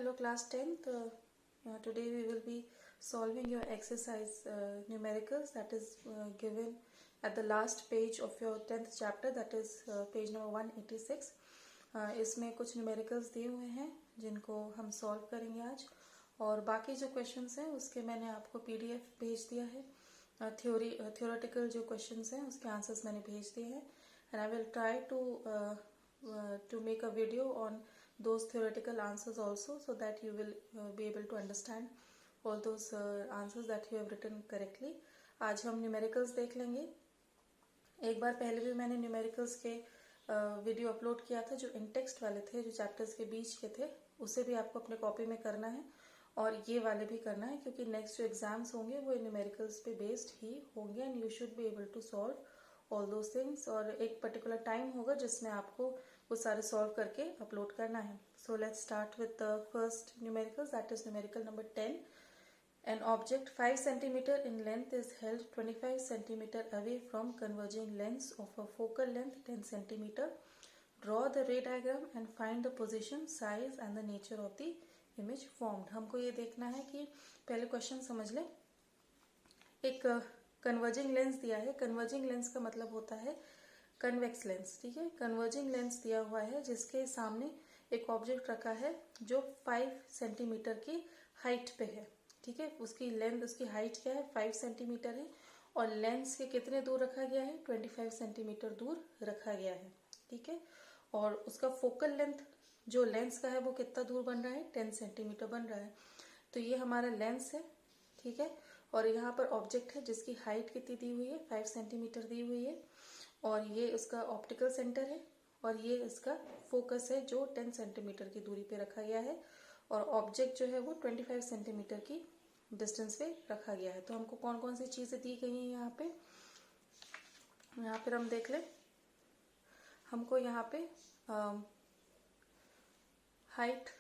Hello class 10th. Today we will be solving your exercise numericals that is given at the last page of your 10th chapter, that is page number 186. इसमें कुछ numericals दिए हुए हैं जिनको हम solve करेंगे आज, और बाकी जो questions हैं उसके मैंने आपको PDF भेज दिया है. Theoretical जो questions हैं उसके answers मैंने भेज दिए हैं, and I will try to make a video on those theoretical answers also, so that you will be able to understand all those answers that you have written correctly. आज हम numericals देख लेंगे. एक बार पहले भी मैंने numericals के video upload किया था जो इन टेक्स्ट वाले थे, जो चैप्टर्स के बीच के थे. उसे भी आपको अपने कॉपी में करना है और ये वाले भी करना है, क्योंकि नेक्स्ट जो एग्जाम्स होंगे वो न्यूमेरिकल्स पे बेस्ड ही होंगे, and you should be able to solve all those things. और एक पर्टिकुलर टाइम होगा जिसमें आपको वो सारे सॉल्व करके अपलोड करना है. So let's start with the first numerical, that is numerical number 10. An object 5 cm in length is held 25 cm away from converging lens of a focal length 10 cm. Draw the ray diagram and find the position, size and the nature of the image formed. हमको ये देखना है कि पहले question समझ लें. एक converging lens दिया है. कन्वर्जिंग लेंस का मतलब होता है कन्वेक्स लेंस. ठीक है, कन्वर्जिंग लेंस दिया हुआ है जिसके सामने एक ऑब्जेक्ट रखा है जो 5 सेंटीमीटर की हाइट पे है. ठीक है, उसकी लेंथ, उसकी हाइट क्या है, 5 सेंटीमीटर है, और लेंस के कितने दूर रखा गया है, 25 सेंटीमीटर दूर रखा गया है. ठीक है, और उसका फोकल लेंथ जो लेंस का है वो कितना दूर बन रहा है, 10 सेंटीमीटर बन रहा है. तो ये हमारा लेंस है. ठीक है, और यहाँ पर ऑब्जेक्ट है जिसकी हाइट कितनी दी हुई है, 5 सेंटीमीटर दी हुई है, और ये उसका ऑप्टिकल सेंटर है, और ये इसका फोकस है जो 10 सेंटीमीटर की दूरी पे रखा गया है, और ऑब्जेक्ट जो है वो 25 सेंटीमीटर की डिस्टेंस पे रखा गया है. तो हमको कौन कौन सी चीजें दी गई हैं यहाँ पे, यहाँ पर हम देख लें. हमको यहाँ पे हाइट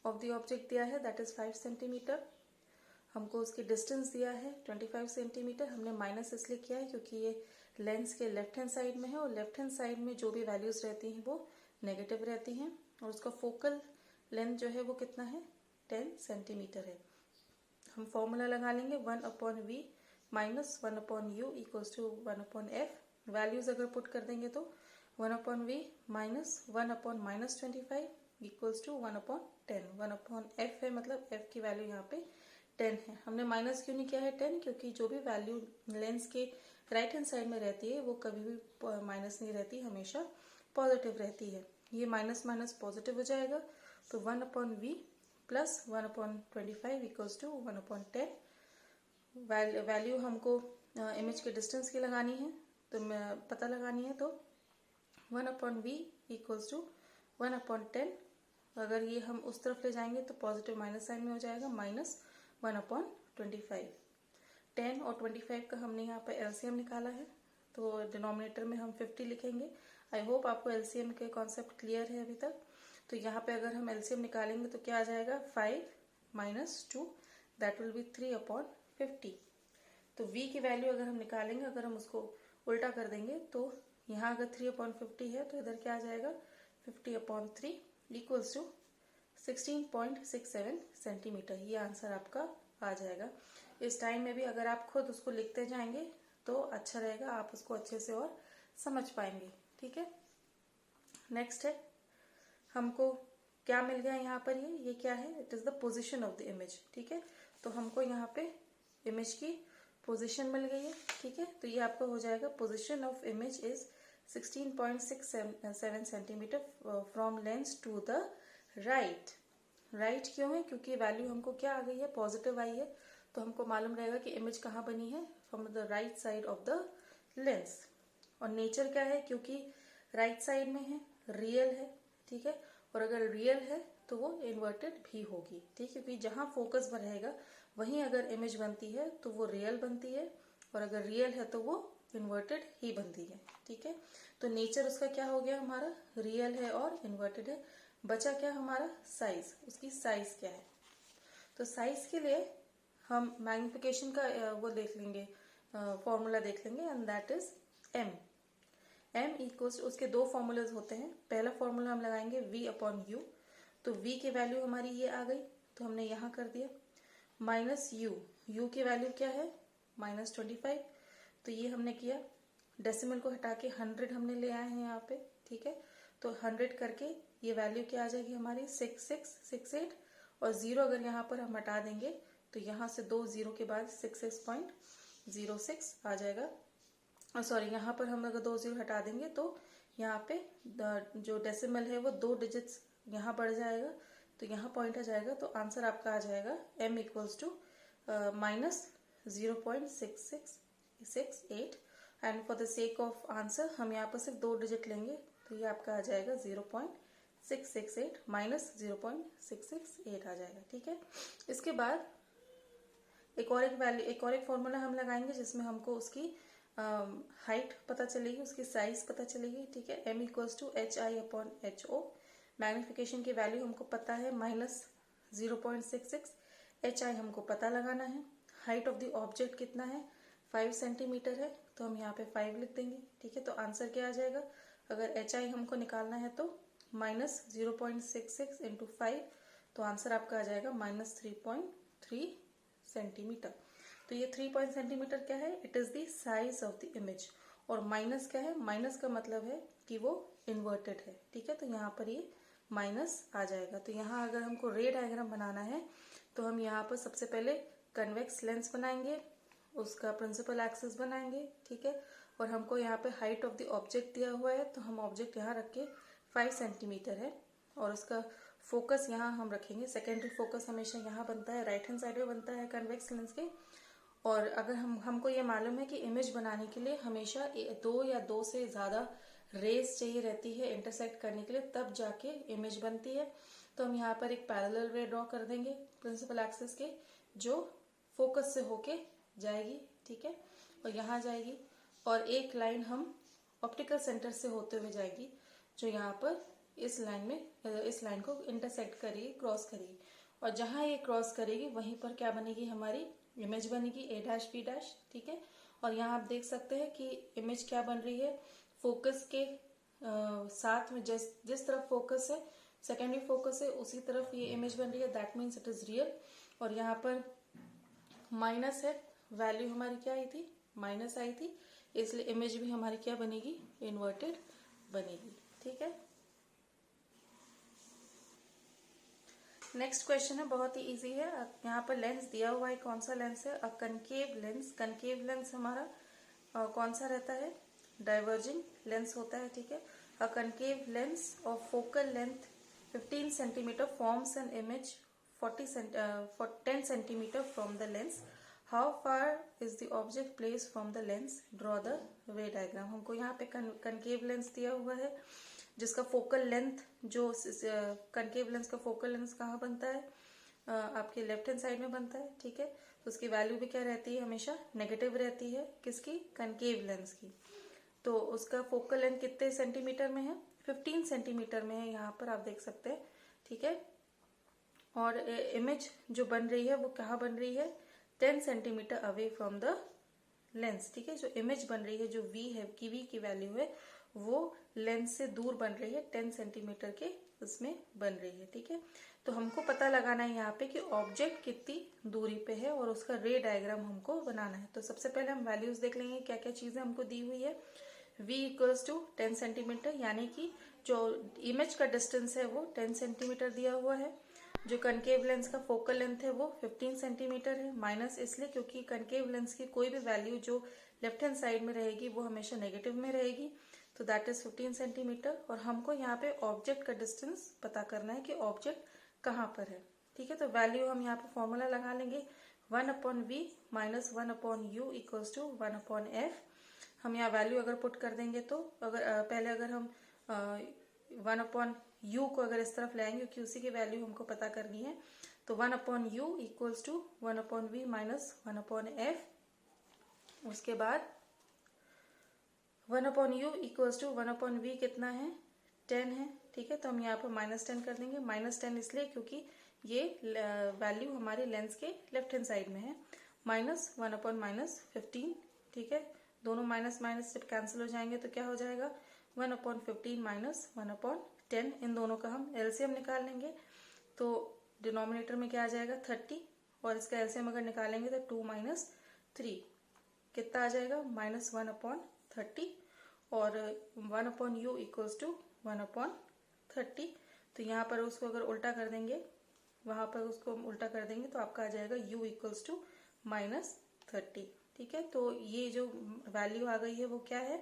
ऑफ द ऑब्जेक्ट दिया है, दैट इज 5 सेंटीमीटर. हमको उसकी डिस्टेंस दिया है 25 सेंटीमीटर. हमने माइनस इसलिए किया है क्योंकि ये लेंस के लेफ्ट हैंड साइड में है, और लेफ्ट हैंड साइड में जो भी वैल्यूज रहती हैं वो नेगेटिव रहती हैं, और उसका फोकल लेंथ जो है वो कितना है, 10 सेंटीमीटर है. हम फॉर्मूला लगा लेंगे 1/v minus 1/u equals to 1/f. Values अगर पुट कर देंगे तो 1/v minus 1/-25 equals to 1/10. 1/f है, मतलब f की वैल्यू यहाँ पे 10 है. हमने माइनस क्यों नहीं किया है 10, क्योंकि जो भी वैल्यू लेंस के राइट हैंड साइड में रहती है वो कभी भी माइनस नहीं रहती, हमेशा पॉजिटिव रहती है. ये माइनस माइनस पॉजिटिव हो जाएगा, तो 1/v plus 1/25 equals to 1/10. Value हमको इमेज के डिस्टेंस की लगानी है, तो पता लगानी है, तो 1/v इक्वल्स टू 1/10. अगर ये हम उस तरफ ले जाएंगे तो पॉजिटिव माइनस साइन में हो जाएगा, माइनस 1/25. 10 और 25 का हमने यहाँ पर एलसीएम निकाला है, तो डिनोमिनेटर में हम 50 लिखेंगे. आई होप आपको एलसीएम के कॉन्सेप्ट क्लियर है अभी तक. तो यहाँ पे अगर हम एलसीएम निकालेंगे तो क्या आ जाएगा, 5 माइनस 2, दैट विल बी 3/50. तो v की वैल्यू अगर हम निकालेंगे, अगर हम उसको उल्टा कर देंगे तो यहाँ अगर 3/50 है तो इधर क्या आ जाएगा, 50/3 इक्वल्स टू 16.67 सेंटीमीटर. ये आंसर आपका आ जाएगा. इस टाइम में भी अगर आप खुद उसको लिखते जाएंगे तो अच्छा रहेगा, आप उसको अच्छे से और समझ पाएंगे. ठीक है, नेक्स्ट है, हमको क्या मिल गया यहाँ पर, ये क्या है, it is the position of the image. ठीक है, तो हमको यहाँ पे इमेज की पोजीशन मिल गई है. ठीक है, तो ये आपका हो जाएगा, position of image is 16.67 centimetre from lens to the right. Right क्यों है, क्योंकि वैल्यू हमको क्या आ गई है, पॉजिटिव आई है, तो हमको मालूम रहेगा कि इमेज कहाँ बनी है, from the right side of the lens. और नेचर क्या है, क्योंकि राइट साइड में है, रियल है. ठीक है, और अगर रियल है तो वो इन्वर्टेड भी होगी. ठीक है, क्योंकि जहां फोकस रहेगा वहीं अगर इमेज बनती है तो वो रियल बनती है, और अगर रियल है तो वो इन्वर्टेड ही बनती है. ठीक है, तो नेचर उसका क्या हो गया, हमारा रियल है और इन्वर्टेड है. बचा क्या हमारा, साइज. उसकी साइज क्या है, तो साइज के लिए हम मैग्निफिकेशन का वो देख लेंगे, फॉर्मूला देख लेंगे, and that is m. m equals, उसके दो फॉर्मूलाज होते हैं. पहला फॉर्मूला हम लगाएंगे v/u. तो v की वैल्यू हमारी ये आ गई, तो हमने यहाँ कर दिया माइनस u की वैल्यू क्या है -25, तो ये हमने किया, डेसिमल को हटा के 100 हमने ले आए हैं यहाँ पे, ठीक है। तो 100 करके ये वैल्यू क्या आ जाएगी हमारी 6668, और 0 अगर यहाँ पर हम हटा देंगे तो यहाँ से 2 0 के बाद 66.06 आ जाएगा। और सॉरी, यहाँ पर हम अगर 2 0 हटा देंगे तो यहाँ पे जो डेसिमल है वो 2 डिजिट्स यहाँ बढ़ जाएगा, तो यहाँ पॉइंट आ जाएगा। तो आंसर आपका आ जाएगा m equals to -0.6668। And for the sake of answer हम यहाँ पर सिर्फ 2 डिजिट लेंगे, तो ये आपका आ जाएगा 0.668 माइनस 0.668 आ जाएगा, ठीक है। इसके बाद एक और एक फॉर्मूला हम लगाएंगे जिसमें हमको उसकी हाइट पता चलेगी, उसकी साइज पता चलेगी, ठीक है। m equals to HI/HO। Magnification की वैल्यू हमको पता है -0.66, HI हमको पता लगाना है। हाइट ऑफ द ऑब्जेक्ट कितना है 5 सेंटीमीटर है, तो हम यहाँ पे 5 लिख देंगे, ठीक है। तो आंसर क्या आ जाएगा, अगर HI हमको निकालना है तो -0.66 इंटू 5, तो आंसर आपका आ जाएगा -3.3 सेंटीमीटर। तो ये 3 सेंटीमीटर क्या है, it is the size of the image. और माइनस क्या है, माइनस का मतलब है कि वो इन्वर्टेड है, ठीक है। तो यहाँ पर ये माइनस आ जाएगा। तो यहाँ अगर हमको रे डायग्राम बनाना है तो हम यहाँ पर सबसे पहले कन्वेक्स लेंस बनाएंगे, उसका प्रिंसिपल एक्सिस बनाएंगे, ठीक है। और हमको यहाँ पे हाइट ऑफ द ऑब्जेक्ट दिया हुआ है, तो हम ऑब्जेक्ट यहाँ रख के 5 सेंटीमीटर है, और उसका फोकस यहाँ हम रखेंगे। सेकेंडरी फोकस हमेशा यहाँ बनता है, राइट हैंड साइड में बनता है कन्वेक्स लेंस के। और अगर हमको ये मालूम है कि इमेज बनाने के लिए हमेशा 2 या 2 से ज़्यादा रेज चाहिए रहती है इंटरसेक्ट करने के लिए, तब जाके इमेज बनती है। तो हम यहाँ पर एक पैरेलल रे ड्रॉ कर देंगे प्रिंसिपल एक्सिस के, जो फोकस से होके जाएगी, ठीक है, और यहाँ जाएगी। और एक लाइन हम ऑप्टिकल सेंटर से होते हुए जाएगी, जो यहाँ पर इस लाइन को इंटरसेक्ट करेगी, क्रॉस करेगी। और जहाँ ये क्रॉस करेगी वहीं पर क्या बनेगी, हमारी इमेज बनेगी A', B', ठीक है। और यहाँ आप देख सकते हैं कि इमेज क्या बन रही है, फोकस के साथ में जिस तरफ फोकस है, सेकेंडरी फोकस है, उसी तरफ ये इमेज बन रही है, that means it is real. और यहाँ पर माइनस है, वैल्यू हमारी क्या आई थी, माइनस आई थी, इसलिए इमेज भी हमारी क्या बनेगी, इन्वर्टेड बनेगी, ठीक है। नेक्स्ट क्वेश्चन है, बहुत ही इजी है। यहाँ पर लेंस दिया हुआ है, कौन सा लेंस है, a concave lens. Concave lens हमारा कौन सा रहता है, डाइवर्जिंग लेंस होता है, ठीक है। A concave lens of focal length 15 centimetre forms an image 10 centimetre from the lens. How far is the object place from the lens, draw the ray diagram. हमको यहाँ पे कनकेव लेंस दिया हुआ है, जिसका फोकल लेंथ, जो concave lens का focal lens कहाँ बनता है, आपके लेफ्ट हैंड साइड में बनता है, ठीक है। तो उसकी वैल्यू भी क्या रहती है, हमेशा नेगेटिव रहती है, किसकी, कनकेव लेंस की। तो उसका फोकल लेंथ कितने सेंटीमीटर में है, 15 सेंटीमीटर में है, यहाँ पर आप देख सकते हैं, ठीक है। और इमेज जो बन रही है वो कहाँ बन रही है, 10 centimetre away from the lens, ठीक है। जो इमेज बन रही है, जो v है, की v की वैल्यू है, वो लेंस से दूर बन रही है, 10 सेंटीमीटर के उसमें बन रही है, ठीक है। तो हमको पता लगाना है यहाँ पे कि ऑब्जेक्ट कितनी दूरी पे है, और उसका रे डायग्राम हमको बनाना है। तो सबसे पहले हम वैल्यूज देख लेंगे, क्या क्या चीजें हमको दी हुई है। v इक्वल्स टू 10 सेंटीमीटर, यानी कि जो इमेज का डिस्टेंस है वो 10 सेंटीमीटर दिया हुआ है। जो कनकेव लेंस का फोकल लेंथ है वो 15 सेंटीमीटर है, माइनस इसलिए क्योंकि कनकेव लेंस की कोई भी वैल्यू जो लेफ्ट हैंड साइड में रहेगी वो हमेशा नेगेटिव में रहेगी, तो दैट इज 15 सेंटीमीटर। और हमको यहाँ पे ऑब्जेक्ट का डिस्टेंस पता करना है कि ऑब्जेक्ट कहाँ पर है, ठीक है। तो वैल्यू हम यहाँ पे फॉर्मूला लगा लेंगे, 1/v minus 1/u equals to 1/f। हम यहाँ वैल्यू अगर पुट कर देंगे तो पहले अगर हम 1/u को अगर इस तरफ लाएंगे, क्योंकि उसी की वैल्यू हमको पता करनी है, तो 1/u equals to 1/v minus 1/f। उसके बाद 1/u इक्वल्स टू 1/v कितना है, 10 है, ठीक है। तो हम यहाँ पर -10 कर देंगे, -10 इसलिए क्योंकि ये वैल्यू हमारे लेंस के लेफ्ट हैंड साइड में है, माइनस 1/-15, ठीक है। दोनों माइनस माइनस जब कैंसिल हो जाएंगे तो क्या हो जाएगा, 1/15 माइनस 1/10, 10, इन दोनों का हम एलसीएम निकाल लेंगे तो डिनोमिनेटर में क्या आ जाएगा 30, और इसका एलसीएम अगर निकालेंगे तो 2 माइनस 3 कितना आ जाएगा -1/30, और 1/u इक्वल्स टू 1/30। तो यहाँ पर उसको अगर उल्टा कर देंगे, वहां पर उसको उल्टा कर देंगे तो आपका आ जाएगा u इक्वल्स टू -30। ठीक है, तो ये जो वैल्यू आ गई है वो क्या है,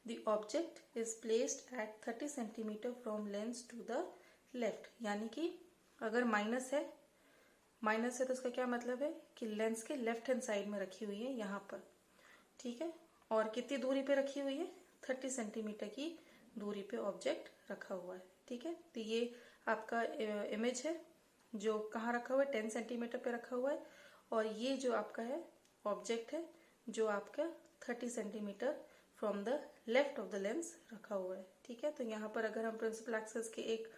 the object is placed at 30 centimetre from lens to the left. यानी कि अगर माइनस है तो उसका क्या मतलब है कि लेंस के लेफ्ट हैंड साइड में रखी हुई है यहाँ पर। ठीक है, और कितनी दूरी पे रखी हुई है, 30 सेंटीमीटर की दूरी पे ऑब्जेक्ट रखा हुआ है। ठीक है, तो ये आपका इमेज है जो कहाँ रखा हुआ है, 10 सेंटीमीटर पे रखा हुआ है, और ये जो आपका है ऑब्जेक्ट है जो आपका 30 centimetre from the left of the lens रखा हुआ है। ठीक है, तो यहाँ पर अगर हम प्रिंसिपल एक्सिस के एक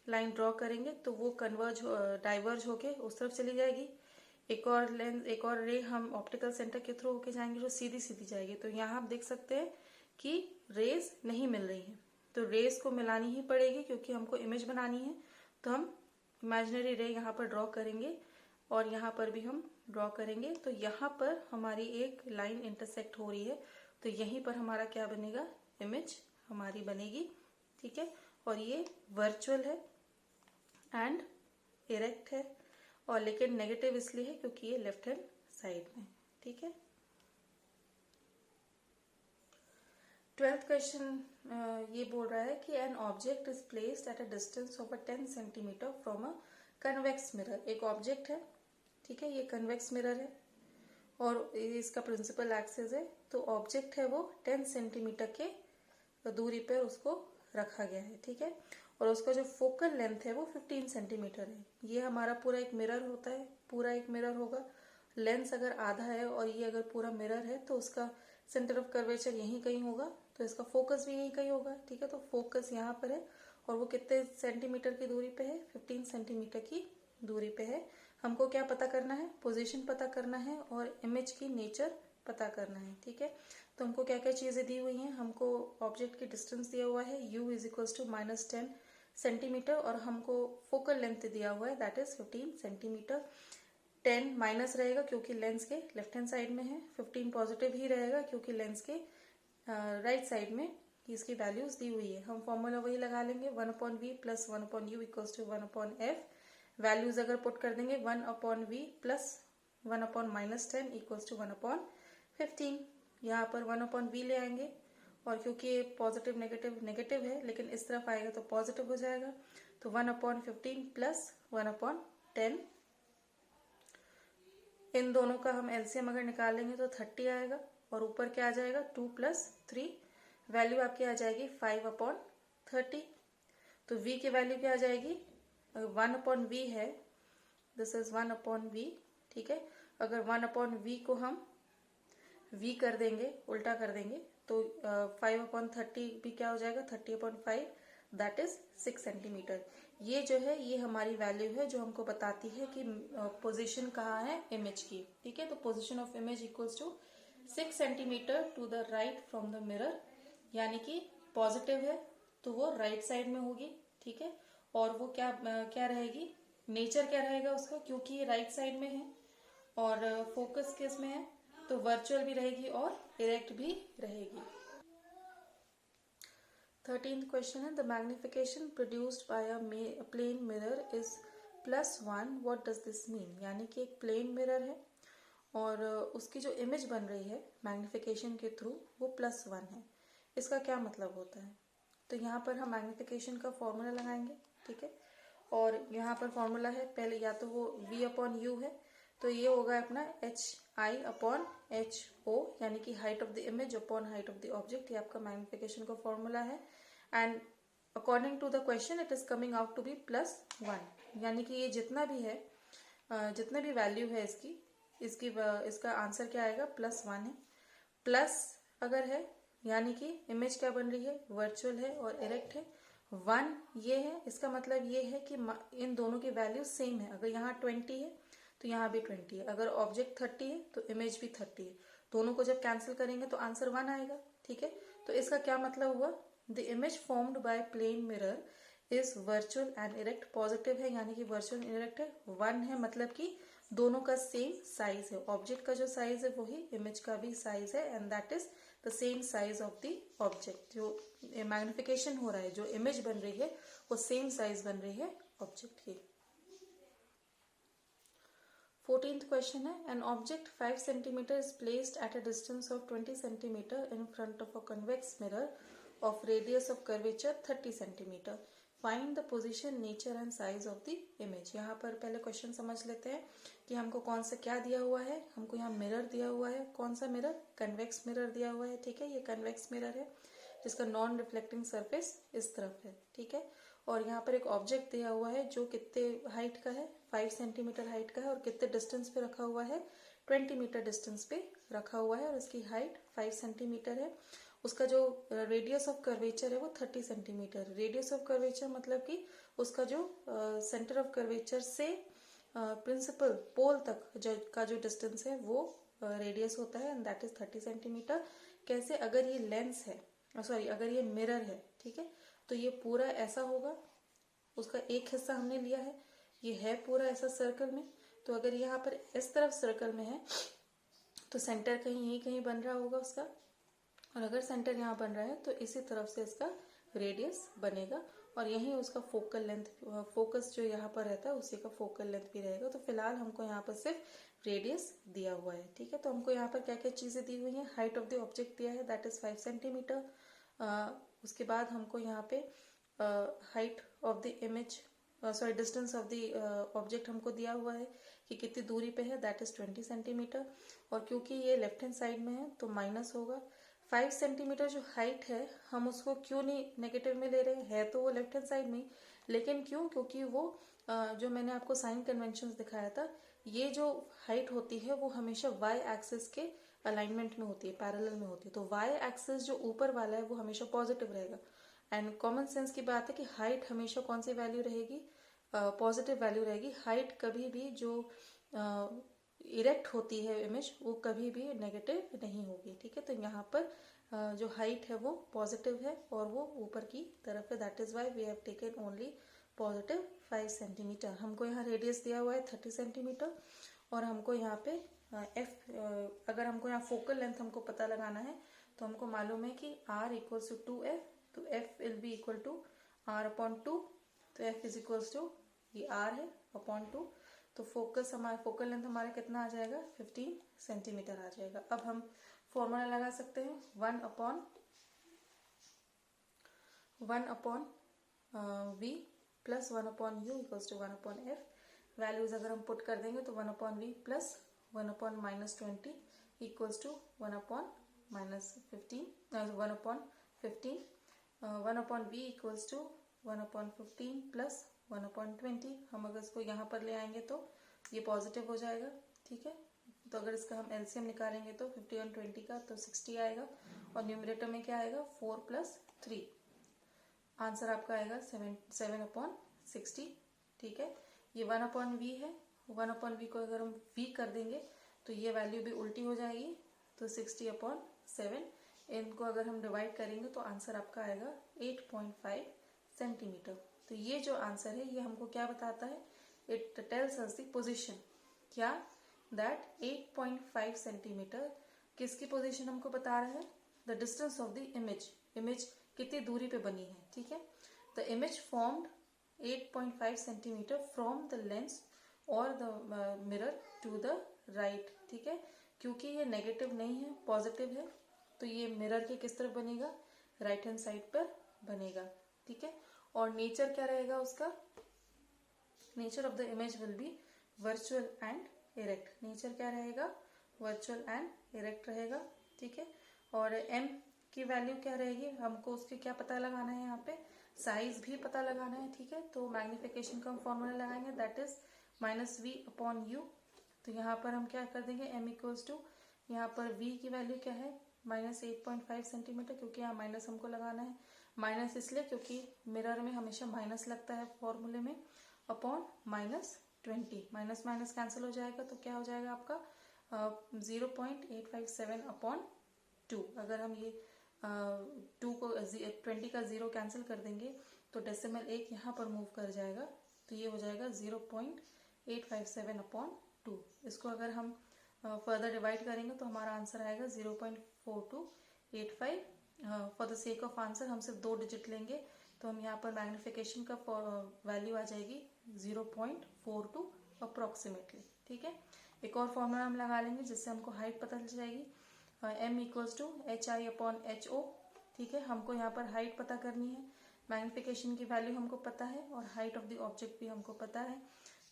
लाइन ड्रॉ करेंगे तो वो डाइवर्ज होके उस तरफ चली जाएगी। एक और रे हम ऑप्टिकल सेंटर के थ्रू होके जाएंगे जो सीधी सीधी जाएगी। तो यहाँ आप देख सकते हैं कि रेज नहीं मिल रही है, तो रेज को मिलानी ही पड़ेगी क्योंकि हमको इमेज बनानी है। तो हम इमेजिनरी रे यहाँ पर ड्रॉ करेंगे और यहाँ पर भी हम ड्रॉ करेंगे। तो यहाँ पर हमारी एक लाइन इंटरसेक्ट हो रही है, तो यहीं पर हमारा क्या बनेगा, इमेज हमारी बनेगी। ठीक है, और ये वर्चुअल है एंड इरेक्ट है, और लेकिन नेगेटिव इसलिए है क्योंकि ये लेफ्ट हैंड साइड में। ठीक है, 12th क्वेश्चन ये बोल रहा है कि an object is placed at a distance of 10 centimetre from a convex mirror. एक ऑब्जेक्ट है, ठीक है, ये कन्वेक्स मिरर है और इसका प्रिंसिपल एक्सिस है। तो ऑब्जेक्ट है वो 10 सेंटीमीटर के दूरी पर उसको रखा गया है। ठीक है, और उसका जो फोकल लेंथ है वो 15 सेंटीमीटर है। ये हमारा पूरा एक मिरर होता है, पूरा एक मिरर होगा। लेंस अगर आधा है और ये अगर पूरा मिरर है तो उसका सेंटर ऑफ कर्वेचर यहीं कहीं होगा, तो इसका फोकस भी यहीं कहीं होगा। ठीक है, तो फोकस यहाँ पर है और वो कितने सेंटीमीटर की दूरी पे है, 15 सेंटीमीटर की दूरी पे है। हमको क्या पता करना है, पोजीशन पता करना है और इमेज की नेचर पता करना है। ठीक है, तो हमको क्या क्या चीजें दी हुई हैं, हमको ऑब्जेक्ट की डिस्टेंस दिया हुआ है u is equals to -10 centimetre, और हमको फोकल लेंथ दिया हुआ है दैट इज 15 सेंटीमीटर। 10 माइनस रहेगा क्योंकि लेंस के लेफ्ट हैंड साइड में है, 15 पॉजिटिव ही रहेगा क्योंकि लेंस के राइट साइड में इसकी वैल्यूज दी हुई है। हम फॉर्मूला वही लगा लेंगे, 1/v plus 1/u equals to 1/f। Values अगर पुट कर देंगे 1/v प्लस 1/-10 इक्वल्स टू 1/15। यहाँ पर 1/v ले आएंगे, और क्योंकि ये पॉजिटिव नेगेटिव है लेकिन इस तरफ आएगा तो पॉजिटिव हो जाएगा, तो 1/15 प्लस 1/10। इन दोनों का हम एलसीएम अगर निकालेंगे तो 30 आएगा, और ऊपर क्या आ जाएगा 2 + 3, वैल्यू आपकी आ जाएगी 5/30। तो v की वैल्यू क्या आ जाएगी, 1/v है, दिस इज 1/v। ठीक है, अगर 1/v को हम v कर देंगे, उल्टा कर देंगे, तो 5/30 भी क्या हो जाएगा, 30/5 दैट इज 6 सेंटीमीटर। ये जो है ये हमारी वैल्यू है जो हमको बताती है कि पोजीशन कहाँ है इमेज की। ठीक है, तो position of image equals to 6 centimetre to the right from the mirror, यानी कि पॉजिटिव है तो वो राइट साइड में होगी। ठीक है, और वो क्या रहेगी, नेचर क्या रहेगा उसका, क्योंकि ये राइट साइड में है और फोकस किस में है, तो वर्चुअल भी रहेगी और इरेक्ट भी रहेगी। 13th क्वेश्चन है, the magnification produced by a plane mirror is +1, what does this mean. यानी कि एक प्लेन मिरर है और उसकी जो इमेज बन रही है मैग्निफिकेशन के थ्रू वो +1 है। इसका क्या मतलब होता है, तो यहाँ पर हम मैग्निफिकेशन का फॉर्मूला लगाएंगे। ठीक है, और यहाँ पर फॉर्मूला है, पहले या तो वो v/u है, तो ये होगा अपना hi/ho, यानी कि height of the image upon height of the object. ये आपका मैग्निफिकेशन का फॉर्मूला है, and according to the question it is coming out to be +1, यानी कि ये जितना भी है, जितना भी वैल्यू है इसका आंसर क्या आएगा, +1 है। प्लस अगर है यानी कि इमेज क्या बन रही है, वर्चुअल है और इरेक्ट है। 1 ये है, इसका मतलब ये है कि इन दोनों की वैल्यू सेम है। अगर यहाँ 20 है तो यहाँ भी 20 है, अगर ऑब्जेक्ट 30 है तो इमेज भी 30 है। दोनों को जब कैंसिल करेंगे तो आंसर 1 आएगा। ठीक है, तो इसका क्या मतलब हुआ, the image formed by plane mirror is virtual and erect, positive है यानी कि वर्चुअल इरेक्ट है, 1 है मतलब कि दोनों का सेम साइज है, ऑब्जेक्ट का जो साइज है वही इमेज का भी साइज है, and that is the same size of the object. जो मैग्निफिकेशन हो रहा है, जो इमेज बन रही है वो सेम साइज बन रही है ऑब्जेक्ट की। 14th क्वेश्चन है, an object 5 centimetre is placed at a distance of 20 centimetre in front of a convex mirror of radius of curvature 30 centimetre, find the position, nature and size of the image. यहाँ पर पहले question समझ लेते हैं कि हमको कौन सा क्या दिया हुआ है। हमको यहाँ मिरर दिया हुआ है, कौन सा मिरर, कन्वेक्स मिरर दिया हुआ है, ठीक है, ये कन्वेक्स मिरर है जिसका नॉन रिफ्लेक्टिंग सरफेस इस तरफ है, ठीक है। और यहाँ पर एक ऑब्जेक्ट दिया हुआ है जो कितने हाइट का है, 5 सेंटीमीटर हाइट का है, और कितने डिस्टेंस पे रखा हुआ है, 20 मीटर डिस्टेंस पे रखा हुआ है, और उसकी हाइट 5 सेंटीमीटर है। उसका जो रेडियस ऑफ कर्वेचर है वो 30 सेंटीमीटर। रेडियस ऑफ कर्वेचर मतलब कि उसका जो सेंटर ऑफ कर्वेचर से प्रिंसिपल पोल तक का जो डिस्टेंस है वो रेडियस होता है, एंड दैट इज 30 सेंटीमीटर। कैसे, अगर ये लेंस है, सॉरी अगर ये मिरर है, ठीक है, तो ये पूरा ऐसा होगा, उसका एक हिस्सा हमने लिया है, ये है पूरा ऐसा सर्कल में, तो अगर यहाँ पर इस तरफ सर्कल में है तो सेंटर कहीं यही कहीं बन रहा होगा उसका, और अगर सेंटर यहाँ बन रहा है तो इसी तरफ से इसका रेडियस बनेगा, और यही उसका फोकल लेंथ, फोकस जो यहाँ पर रहता है उसी का फोकल लेंथ भी रहेगा। तो फिलहाल हमको यहाँ पर सिर्फ रेडियस दिया हुआ है, ठीक है। तो हमको यहाँ पर क्या क्या चीजें दी हुई हैं, हाइट ऑफ द ऑब्जेक्ट दिया है दैट इज 5 सेंटीमीटर, उसके बाद हमको यहाँ पे height of the image, sorry distance of the object हमको दिया हुआ है कि कितनी दूरी पे है, दैट इज 20 सेंटीमीटर, और क्योंकि ये लेफ्ट हैंड साइड में है तो माइनस होगा। 5 सेंटीमीटर जो हाइट है हम उसको क्यों नहीं नेगेटिव में ले रहे हैं, है तो वो लेफ्ट हैंड साइड में, लेकिन क्यों, क्योंकि वो जो मैंने आपको साइन कन्वेंशन दिखाया था, ये जो हाइट होती है वो हमेशा वाई एक्सिस के अलाइनमेंट में होती है, पैरेलल में होती है, तो वाई एक्सिस जो ऊपर वाला है वो हमेशा पॉजिटिव रहेगा। एंड कॉमन सेंस की बात है कि हाइट हमेशा कौन सी वैल्यू रहेगी, पॉजिटिव वैल्यू रहेगी। हाइट कभी भी जो इरेक्ट होती है इमेज वो कभी भी नेगेटिव नहीं होगी, ठीक है। तो यहाँ पर जो हाइट है वो पॉजिटिव है और वो ऊपर की तरफ है, that is why we have taken only positive 5 centimetre. हमको यहाँ रेडियस दिया हुआ है 30 सेंटीमीटर, और हमको यहाँ पे अगर हमको यहाँ फोकल लेंथ हमको पता लगाना है तो हमको मालूम है कि r इक्वल्स टू 2f, तो f will be equal to r upon 2, तो f इज इक्वल्स टू ये r है अपॉन 2, तो फोकल लेंथ हमारा कितना आ जाएगा, 15 सेंटीमीटर आ जाएगा। अब हम फॉर्मूला लगा सकते हैं 1 upon v plus 1 upon u equals to 1 upon f। Values अगर हम पुट कर देंगे तो 1 upon v plus 1 upon minus 20 equals to 1 upon minus 15, 1 upon 15, 1 upon v equals to 1 upon 15 plus 1 upon 20। हम अगर इसको यहाँ पर ले आएंगे तो ये पॉजिटिव हो जाएगा, ठीक है। तो अगर इसका हम एलसीएम निकालेंगे तो 50 और 20 का तो 60 आएगा, और न्यूमरेटर में क्या आएगा 4 प्लस 3, आंसर आपका आएगा 7 अपॉन 60, ठीक है। ये 1 अपॉन वी है, 1 अपॉन वी को अगर हम v कर देंगे तो ये वैल्यू भी उल्टी हो जाएगी, तो 60 अपॉन 7, इनको अगर हम डिवाइड करेंगे तो आंसर आपका आएगा 8.5 सेंटीमीटर। तो ये जो आंसर है ये हमको क्या बताता है, it tells us the position, क्या, दैट 8.5 सेंटीमीटर किसकी पोजीशन हमको बता रहा है, the distance of the image, image कितनी दूरी पे बनी है, ठीक है। The image formed 8.5 centimetre from the lens और the mirror to the right, ठीक है। क्योंकि ये नेगेटिव नहीं है, पॉजिटिव है, तो ये मिरर के किस तरफ बनेगा, राइट हैंड साइड पर बनेगा, ठीक है। और नेचर क्या रहेगा उसका, nature of the image will be virtual and erect. Nature क्या रहेगा, वर्चुअल एंड इरेक्ट रहेगा, ठीक है। और m की वैल्यू क्या रहेगी, हमको उसके क्या पता लगाना है, यहाँ पे साइज भी पता लगाना है, ठीक है। तो मैग्निफिकेशन का हम फॉर्मूला लगाएंगे that is -v upon u। तो यहाँ पर हम क्या कर देंगे, m इक्वल्स टू, यहाँ पर v की वैल्यू क्या है -8.5 सेंटीमीटर, क्योंकि यहाँ माइनस हमको लगाना है, माइनस इसलिए क्योंकि मिरर में हमेशा माइनस लगता है फॉर्मूले में, अपॉन -20, माइनस माइनस कैंसिल हो जाएगा तो क्या हो जाएगा आपका 0.857 अपॉन 2। अगर हम ये 2 को 20 का 0 कैंसिल कर देंगे तो डेसिमल 1 यहाँ पर मूव कर जाएगा, तो ये हो जाएगा 0.857/2। इसको अगर हम फर्दर डिवाइड करेंगे तो हमारा आंसर आएगा 0.4285। For the sake of answer हम सिर्फ 2 डिजिट लेंगे, तो हम यहाँ पर मैग्निफिकेशन का वैल्यू आ जाएगी 0.42 अप्रोक्सीमेटली। ठीक है, एक और फॉर्मूला हम लगा लेंगे जिससे हमको हाइट पता चल जाएगी, m इक्वल्स टू HI/HO। ठीक है, हमको यहाँ पर हाइट पता करनी है, मैग्निफिकेशन की वैल्यू हमको पता है और हाइट ऑफ द ऑब्जेक्ट भी हमको पता है।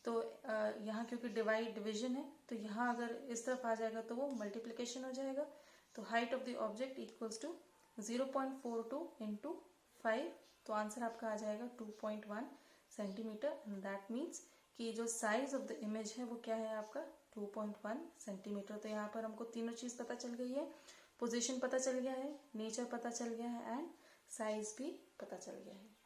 तो यहाँ क्योंकि डिवीजन है, तो यहाँ अगर इस तरफ आ जाएगा तो वो मल्टीप्लिकेशन हो जाएगा। तो height of the object equals to 0.42 into 5, तो आंसर आपका आ जाएगा 2.1 सेंटीमीटर। एंड दैट मीन्स कि जो साइज ऑफ द इमेज है वो क्या है आपका 2.1 सेंटीमीटर। तो यहाँ पर हमको तीनों चीज पता चल गई है, पोजीशन पता चल गया है, नेचर पता चल गया है एंड साइज भी पता चल गया है।